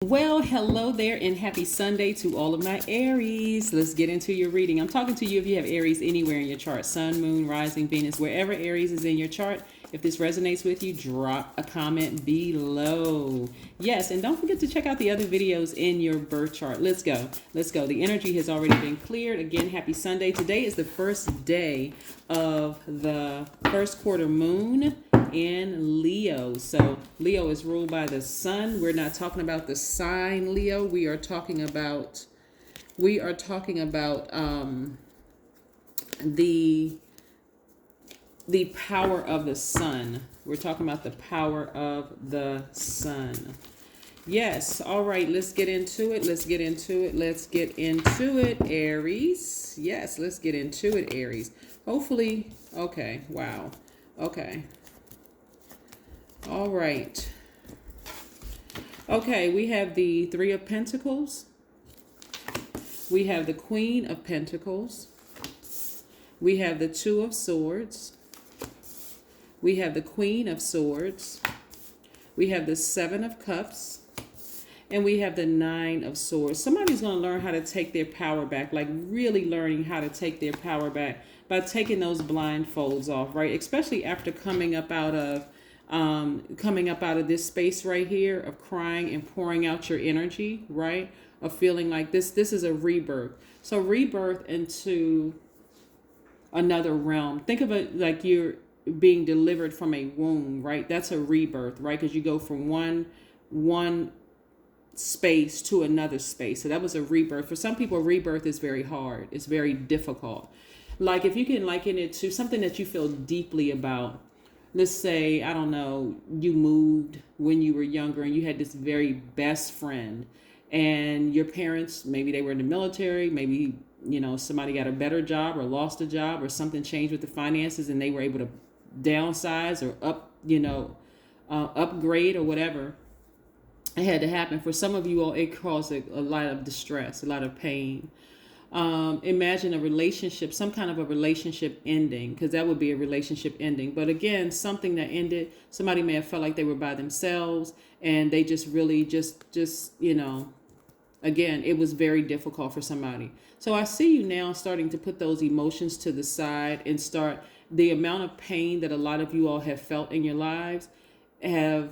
Well, hello there and happy Sunday to all of my Aries. Let's get into your reading. I'm talking to you if you have Aries anywhere in your chart, Sun, Moon, Rising, Venus, wherever Aries is in your chart. If this resonates with you, drop a comment below. Yes, and don't forget to check out the other videos in your birth chart. Let's go. Let's go. The energy has already been cleared. Again, happy Sunday. Today is the first day of the first quarter moon in Leo. So Leo is ruled by the sun. We're not talking about the sign Leo. We are talking about the power of the sun. We're talking about the power of the sun. Yes. All right. Let's get into it. Let's get into it, Aries. Yes. Let's get into it, Aries. Hopefully. Okay. Wow. Okay. All right. Okay. We have the Three of Pentacles. We have the Queen of Pentacles. We have the Two of Swords. We have the Queen of Swords. We have the Seven of Cups. And we have the Nine of Swords. Somebody's going to learn how to take their power back, like really learning how to take their power back by taking those blindfolds off, right? Especially after coming up out of this space right here of crying and pouring out your energy, right? Of feeling like this is a rebirth. So rebirth into another realm. Think of it like you're being delivered from a womb, right? That's a rebirth, right? Because you go from one space to another space. So that was a rebirth. For some people, rebirth is very hard. It's very difficult. Like if you can liken it to something that you feel deeply about. Let's say, I don't know, you moved when you were younger and you had this very best friend, and your parents, maybe they were in the military, maybe, somebody got a better job or lost a job or something changed with the finances and they were able to downsize or upgrade or whatever. It had to happen. For some of you all, it caused a lot of distress, a lot of pain. Imagine a relationship, some kind of a relationship ending, because that would be a relationship ending. But again, something that ended, somebody may have felt like they were by themselves and they just really again, it was very difficult for somebody. So I see you now starting to put those emotions to the side and start the amount of pain that a lot of you all have felt in your lives and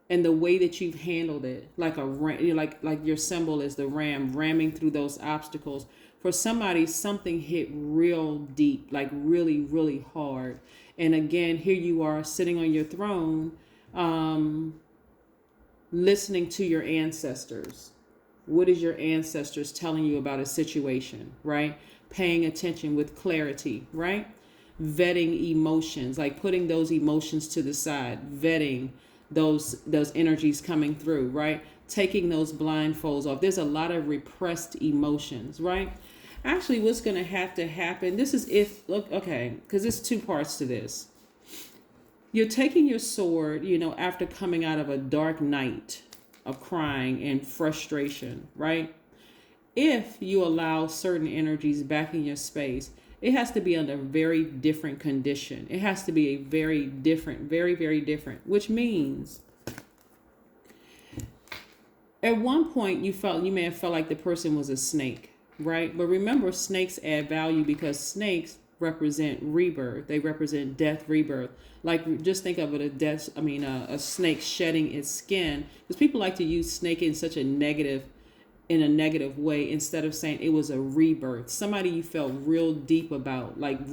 the way that you've handled it, like a ram, like your symbol is the ram ramming through those obstacles. For somebody, something hit real deep, like really, really hard. And again, here you are sitting on your throne, listening to your ancestors. What is your ancestors telling you about a situation, right? Paying attention with clarity, right? Vetting emotions, like putting those emotions to the side, vetting those energies coming through, right? Taking those blindfolds off. There's a lot of repressed emotions, right? Actually, what's going to happen, this is because there's two parts to this. You're taking your sword, after coming out of a dark night of crying and frustration, right? If you allow certain energies back in your space, it has to be under a very different condition. It has to be a very different, very, very different, which means at one point you may have felt like the person was a snake, right? But remember, snakes add value because snakes represent rebirth. They represent death, rebirth. Like just think of it, a snake shedding its skin, because people like to use snake in such a negative way instead of saying it was a rebirth. Somebody you felt real deep about, like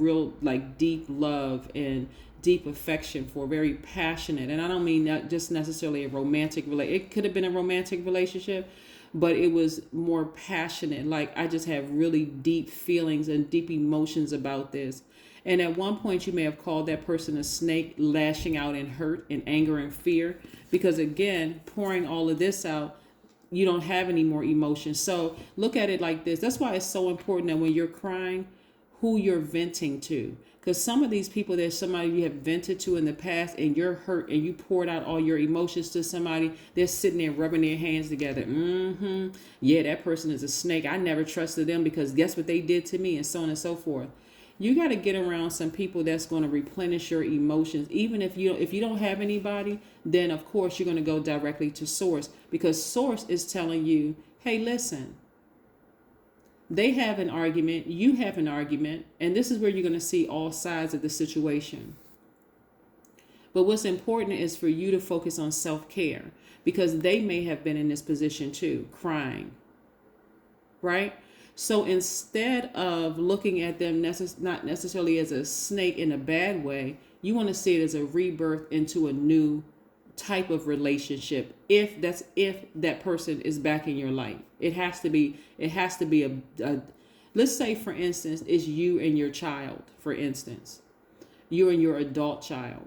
deep love and deep affection for, very passionate. And I don't mean not just necessarily a romantic relationship. It could have been a romantic relationship, but it was more passionate. Like I just have really deep feelings and deep emotions about this. And at one point you may have called that person a snake, lashing out in hurt and anger and fear, because again, pouring all of this out, you don't have any more emotion. So look at it like this. That's why it's so important that when you're crying, who you're venting to. Because some of these people, there's somebody you have vented to in the past and you're hurt and you poured out all your emotions to somebody. They're sitting there rubbing their hands together. Yeah, that person is a snake. I never trusted them because guess what they did to me, and so on and so forth. You got to get around some people that's going to replenish your emotions. Even if you don't have anybody, then of course you're going to go directly to source, because source is telling you, hey, listen, they have an argument, you have an argument, and this is where you're going to see all sides of the situation. But what's important is for you to focus on self-care, because they may have been in this position too, crying, right? So instead of looking at them not necessarily as a snake in a bad way, you want to see it as a rebirth into a new type of relationship. If that person is back in your life, it has to be a let's say, for instance, it's you and your child. For instance, you and your adult child.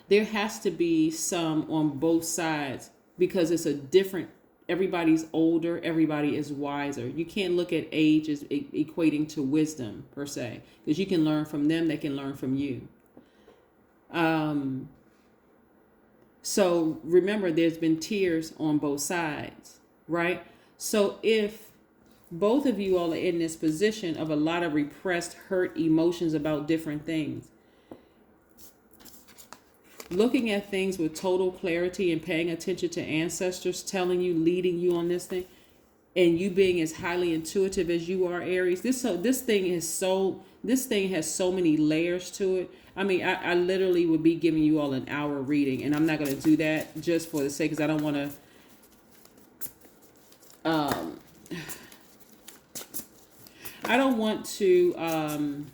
There has to be some on both sides, because it's a different, everybody's older, everybody is wiser. You can't look at age as equating to wisdom per se, because you can learn from them, they can learn from you. So remember, there's been tears on both sides, right? So if both of you all are in this position of a lot of repressed, hurt emotions about different things, looking at things with total clarity and paying attention to ancestors telling you, leading you on this thing, and you being as highly intuitive as you are, Aries, this thing has so many layers to it. I mean, I literally would be giving you all an hour reading, and I'm not going to do that just for the sake, because I don't want to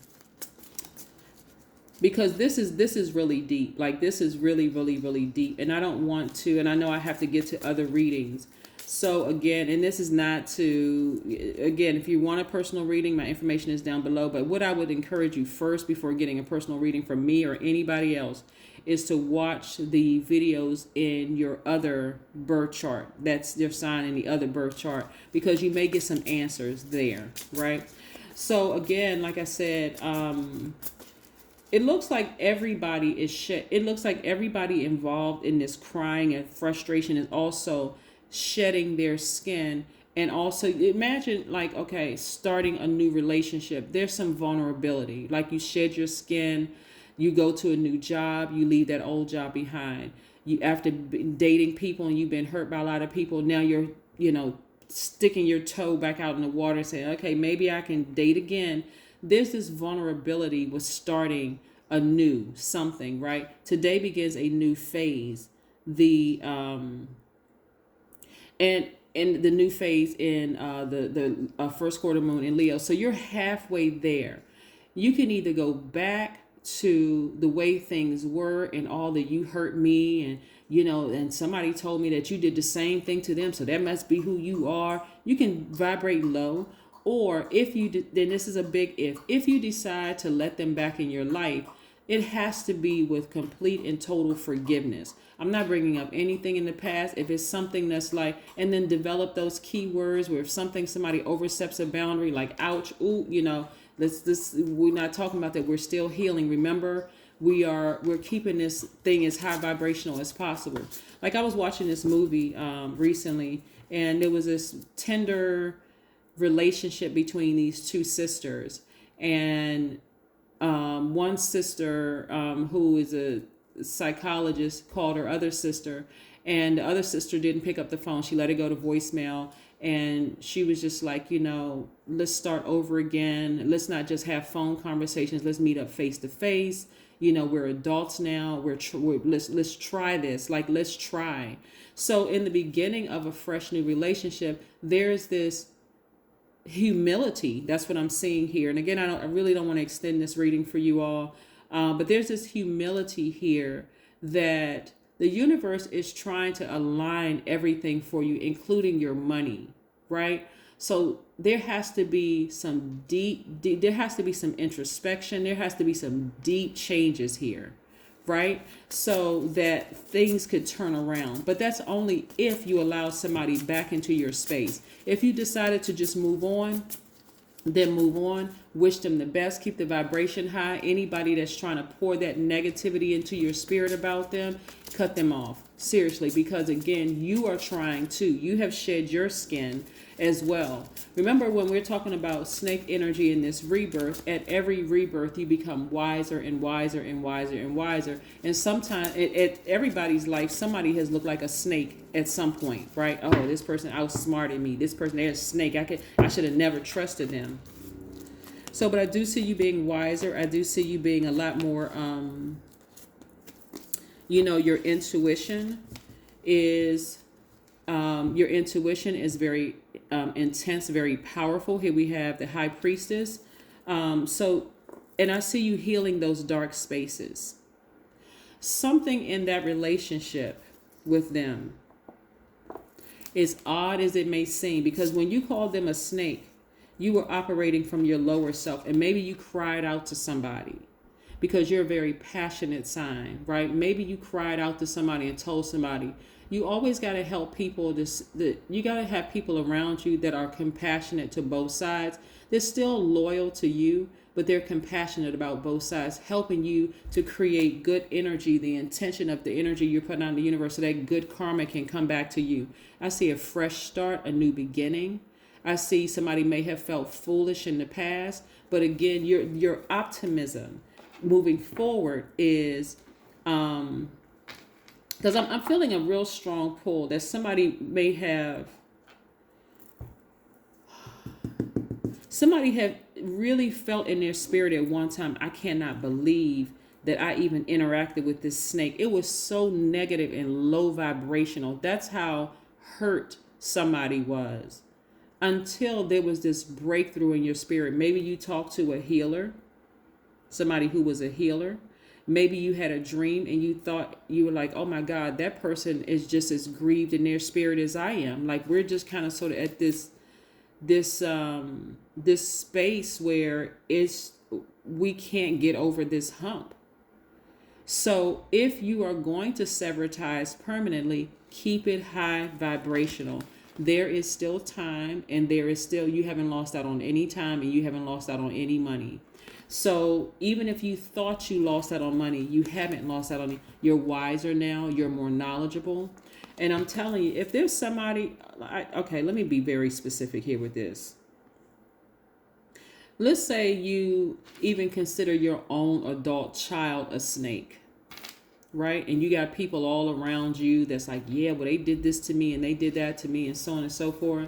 because this is really deep. Like, this is really, really, really deep. And I don't want to, and I know I have to get to other readings. So again, and this is not to, again, if you want a personal reading, my information is down below. But what I would encourage you first, before getting a personal reading from me or anybody else, is to watch the videos in your other birth chart. That's your sign in the other birth chart, because you may get some answers there, right? So again, like I said, it looks like everybody is it looks like everybody involved in this crying and frustration is also shedding their skin. And also imagine, like, okay, starting a new relationship, there's some vulnerability. Like, you shed your skin, you go to a new job, you leave that old job behind. You, after dating people and you've been hurt by a lot of people, now you're, sticking your toe back out in the water and saying, okay, maybe I can date again. There's this vulnerability with starting a new something, right? Today begins a new phase. And the new phase in the first quarter moon in Leo. So you're halfway there. You can either go back to the way things were and all that you hurt me, and and somebody told me that you did the same thing to them, so that must be who you are. You can vibrate low. Or if you then this is a big if you decide to let them back in your life, it has to be with complete and total forgiveness. I'm not bringing up anything in the past. If it's something that's like, and then develop those key words where if somebody oversteps a boundary, like ouch, ooh, we're not talking about that. We're still healing. Remember, we're keeping this thing as high vibrational as possible. Like, I was watching this movie recently, and there was this tender relationship between these two sisters, and one sister who is a psychologist called her other sister, and the other sister didn't pick up the phone. She let it go to voicemail, and she was just like, let's start over again. Let's not just have phone conversations. Let's meet up face to face. We're adults now. Let's try this. Like, let's try. So in the beginning of a fresh new relationship, there's this humility. That's what I'm seeing here. And again, I really don't want to extend this reading for you all, but there's this humility here that the universe is trying to align everything for you, including your money, right? So there has to be some there has to be some introspection. There has to be some deep changes here, right? So that things could turn around. But that's only if you allow somebody back into your space. If you decided to just move on, then move on. Wish them the best. Keep the vibration high. Anybody that's trying to pour that negativity into your spirit about them, cut them off. Seriously, because again, you are trying to. You have shed your skin as well. Remember when we're talking about snake energy in this rebirth, at every rebirth you become wiser and wiser and wiser and wiser. And sometimes at everybody's life, somebody has looked like a snake at some point, right? Oh, this person outsmarted me. This person, they're a snake. I should have never trusted them. So, but I do see you being wiser. I do see you being a lot more, your intuition is very intense, very powerful. Here we have the High Priestess. And I see you healing those dark spaces. Something in that relationship with them is odd as it may seem, because when you called them a snake, you were operating from your lower self, and maybe you cried out to somebody because you're a very passionate sign, right? Maybe you cried out to somebody and told somebody. You always got to help people. You got to have people around you that are compassionate to both sides. They're still loyal to you, but they're compassionate about both sides, helping you to create good energy, the intention of the energy you're putting out in the universe so that good karma can come back to you. I see a fresh start, a new beginning. I see somebody may have felt foolish in the past, but again, your optimism moving forward is, because I'm feeling a real strong pull that somebody have really felt in their spirit at one time, I cannot believe that I even interacted with this snake. It was so negative and low vibrational. That's how hurt somebody was. Until there was this breakthrough in your spirit. Maybe you talked to a healer, somebody who was a healer. Maybe you had a dream and you thought, you were like, oh my God, that person is just as grieved in their spirit as I am. Like we're just kind of sort of at this space where we can't get over this hump. So if you are going to sever ties permanently, keep it high vibrational. There is still time, and you haven't lost out on any time, and you haven't lost out on any money. So even if you thought you lost out on money, you haven't lost out on it. You're wiser now. You're more knowledgeable. And I'm telling you, if there's somebody, okay, let me be very specific here with this. Let's say you even consider your own adult child a snake. Right? And you got people all around you that's like, yeah, well, they did this to me and they did that to me and so on and so forth.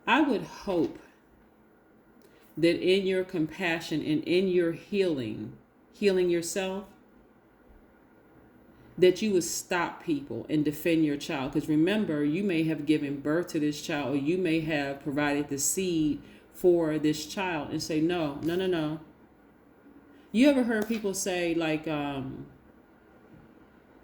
I would hope that in your compassion and in your healing yourself, that you would stop people and defend your child. Because remember, you may have given birth to this child, or you may have provided the seed for this child, and say, no. You ever heard people say like,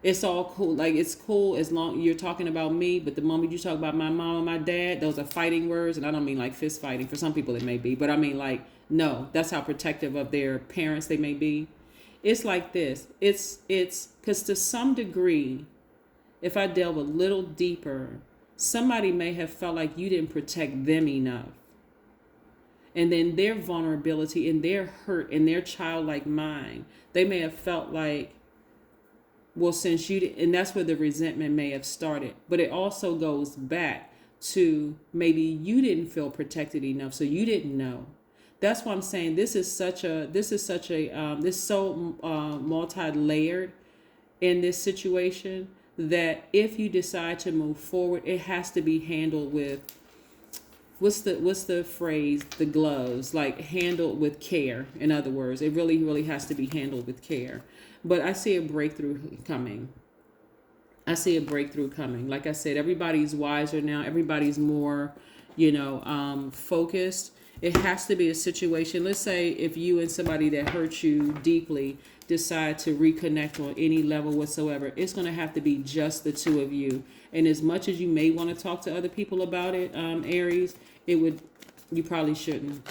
it's all cool. Like, it's cool as long you're talking about me, but the moment you talk about my mom and my dad, those are fighting words. And I don't mean like fist fighting. For some people it may be, but I mean like, no, that's how protective of their parents they may be. It's like this. It's because to some degree, if I delve a little deeper, somebody may have felt like you didn't protect them enough. And then their vulnerability and their hurt and their childlike mind, they may have felt like, well, since you did, and that's where the resentment may have started. But it also goes back to maybe you didn't feel protected enough, so you didn't know. That's why I'm saying this is so multi-layered in this situation, that if you decide to move forward, it has to be handled with, what's the phrase, the gloves, like handled with care. In other words, it really, really has to be handled with care. But I see a breakthrough coming. Like I said, everybody's wiser now. Everybody's more, focused. It has to be a situation. Let's say if you and somebody that hurt you deeply decide to reconnect on any level whatsoever, it's going to have to be just the two of you. And as much as you may want to talk to other people about it, Aries, you probably shouldn't.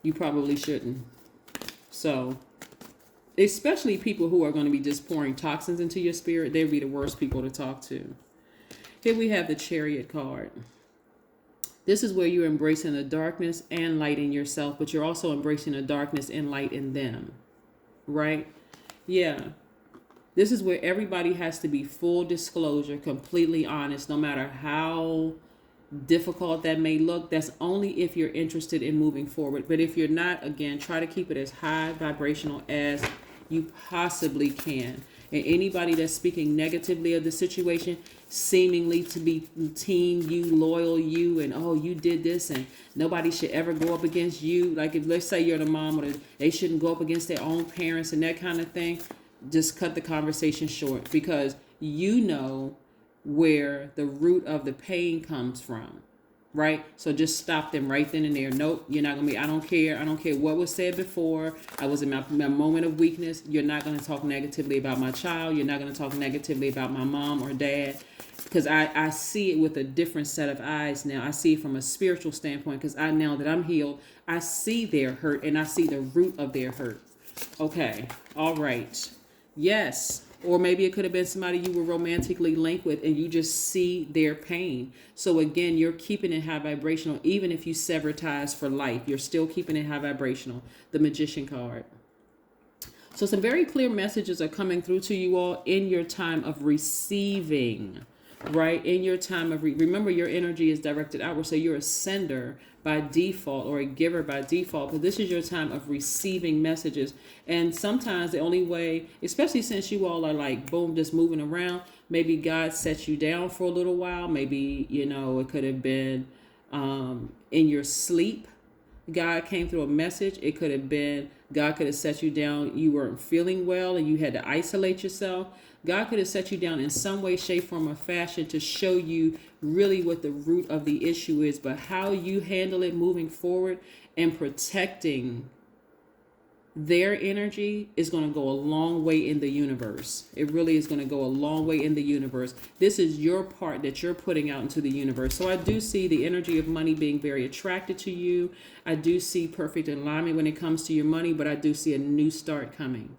You probably shouldn't. So, especially people who are going to be just pouring toxins into your spirit, they'd be the worst people to talk to. Here we have the Chariot card. This is where you're embracing the darkness and light in yourself, but you're also embracing the darkness and light in them, right? Yeah. This is where everybody has to be full disclosure, completely honest, no matter how difficult that may look. That's only if you're interested in moving forward. But if you're not, again, try to keep it as high vibrational as you possibly can. And anybody that's speaking negatively of the situation, seemingly to be team you, loyal you, and oh, you did this and nobody should ever go up against you. Like if let's say you're the mom, or they shouldn't go up against their own parents and that kind of thing, just cut the conversation short, because you know where the root of the pain comes from, right? So just stop them right then and there. Nope, you're not gonna be, I don't care what was said before. I was in my moment of weakness. You're not gonna talk negatively about my child. You're not gonna talk negatively about my mom or dad, because I see it with a different set of eyes now. I see it from a spiritual standpoint, because now that I'm healed, I see their hurt and I see the root of their hurt. Okay, all right. Yes. Or maybe it could have been somebody you were romantically linked with and you just see their pain. So again, you're keeping it high vibrational. Even if you sever ties for life, you're still keeping it high vibrational. The Magician card. So some very clear messages are coming through to you all in your time of receiving, right? In your time of, remember your energy is directed outward. So you're a sender by default or a giver by default, but this is your time of receiving messages. And sometimes the only way, especially since you all are like, boom, just moving around, maybe God sets you down for a little while. Maybe, it could have been in your sleep. God came through a message. It could have been God could have set you down. You weren't feeling well and you had to isolate yourself. God could have set you down in some way, shape, form, or fashion to show you really what the root of the issue is. But how you handle it moving forward and protecting their energy is going to go a long way in the universe. It really is going to go a long way in the universe. This is your part that you're putting out into the universe. So I do see the energy of money being very attracted to you. I do see perfect alignment when it comes to your money, but I do see a new start coming.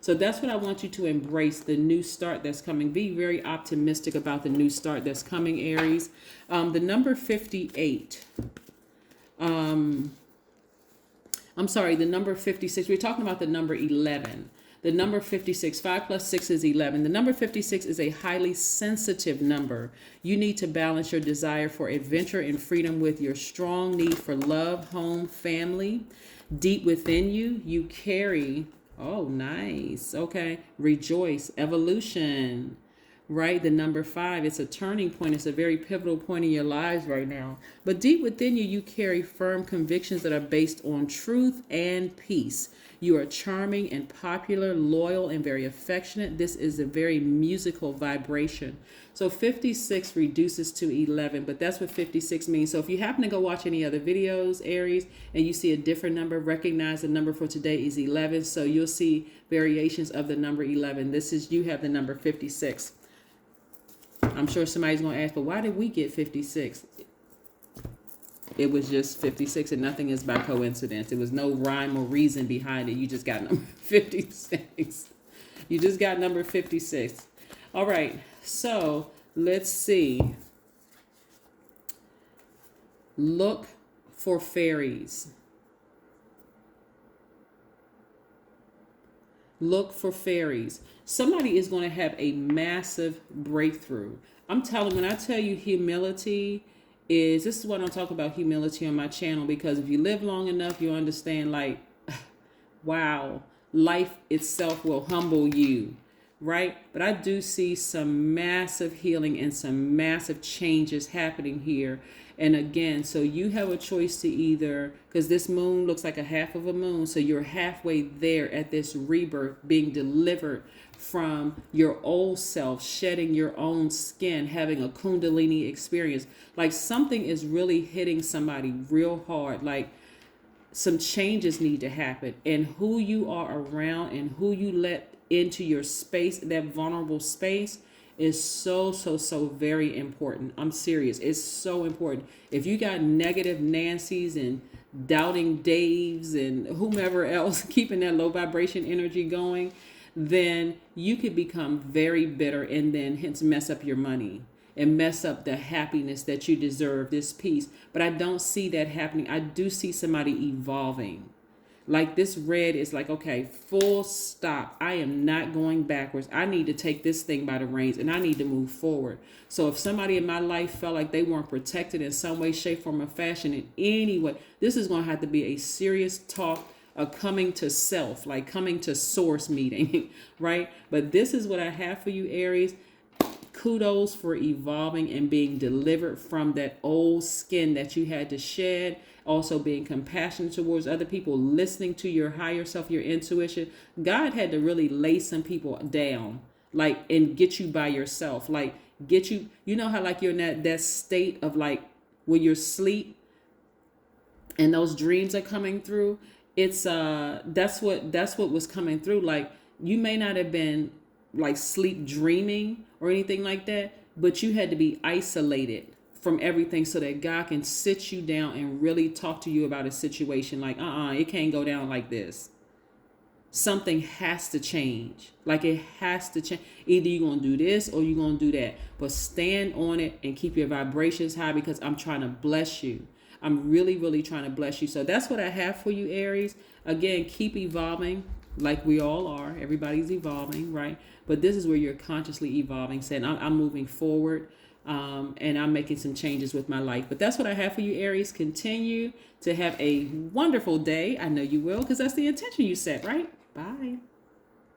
So that's what I want you to embrace, the new start that's coming. Be very optimistic about the new start that's coming, Aries. The number 58. The number 56. We're talking about the number 11. The number 56, 5 plus 6 is 11. The number 56 is a highly sensitive number. You need to balance your desire for adventure and freedom with your strong need for love, home, family. Deep within you, you carry, oh, nice. Okay. Rejoice, evolution. Right? The number 5, it's a turning point. It's a very pivotal point in your lives right now. But deep within you, you carry firm convictions that are based on truth and peace. You are charming and popular, loyal, and very affectionate. This is a very musical vibration. So 56 reduces to 11, but that's what 56 means. So if you happen to go watch any other videos, Aries, and you see a different number, recognize the number for today is 11. So you'll see variations of the number 11. You have the number 56. I'm sure somebody's going to ask, but why did we get 56? It was just 56 and nothing is by coincidence. There was no rhyme or reason behind it. You just got number 56. You just got number 56. All right. So let's see. Look for fairies. Look for fairies. Somebody is going to have a massive breakthrough. I'm telling, when I tell you humility this is what I'm talking about, humility on my channel, because if you live long enough, you'll understand, like, wow, life itself will humble you, right? But I do see some massive healing and some massive changes happening here. And again, so you have a choice to either, because this moon looks like a half of a moon, so you're halfway there at this rebirth, being delivered from your old self, shedding your own skin, having a kundalini experience. Like something is really hitting somebody real hard. Like some changes need to happen. And who you are around and who you let into your space, that vulnerable space, is so very important. I'm serious. It's so important. If you got negative Nancy's and doubting Daves and whomever else keeping that low vibration energy going, then you could become very bitter and then hence mess up your money. and mess up the happiness that you deserve, this peace. But I don't see that happening. I do see somebody evolving. Like this red is like, okay, full stop. I am not going backwards. I need to take this thing by the reins and I need to move forward. So if somebody in my life felt like they weren't protected in some way, shape, form, or fashion in any way, this is going to have to be a serious talk, a coming to self, like coming to source meeting, right? But this is what I have for you, Aries. Kudos for evolving and being delivered from that old skin that you had to shed. Also being compassionate towards other people, listening to your higher self, your intuition. God had to really lay some people down, like, and get you by yourself. Like, get you, you know how like you're in that state of like when you're asleep and those dreams are coming through. It's that's what was coming through. Like, you may not have been like sleep dreaming or anything like that, but you had to be isolated from everything so that God can sit you down and really talk to you about a situation. Like, it can't go down like this. Something has to change. Like, it has to change. Either you're going to do this or you're going to do that. But stand on it and keep your vibrations high, because I'm trying to bless you. I'm really, really trying to bless you. So that's what I have for you, Aries. Again, keep evolving like we all are. Everybody's evolving, right? But this is where you're consciously evolving, saying, I'm moving forward. And I'm making some changes with my life. But that's what I have for you, Aries. Continue to have a wonderful day. I know you will, because that's the intention you set, right? Bye.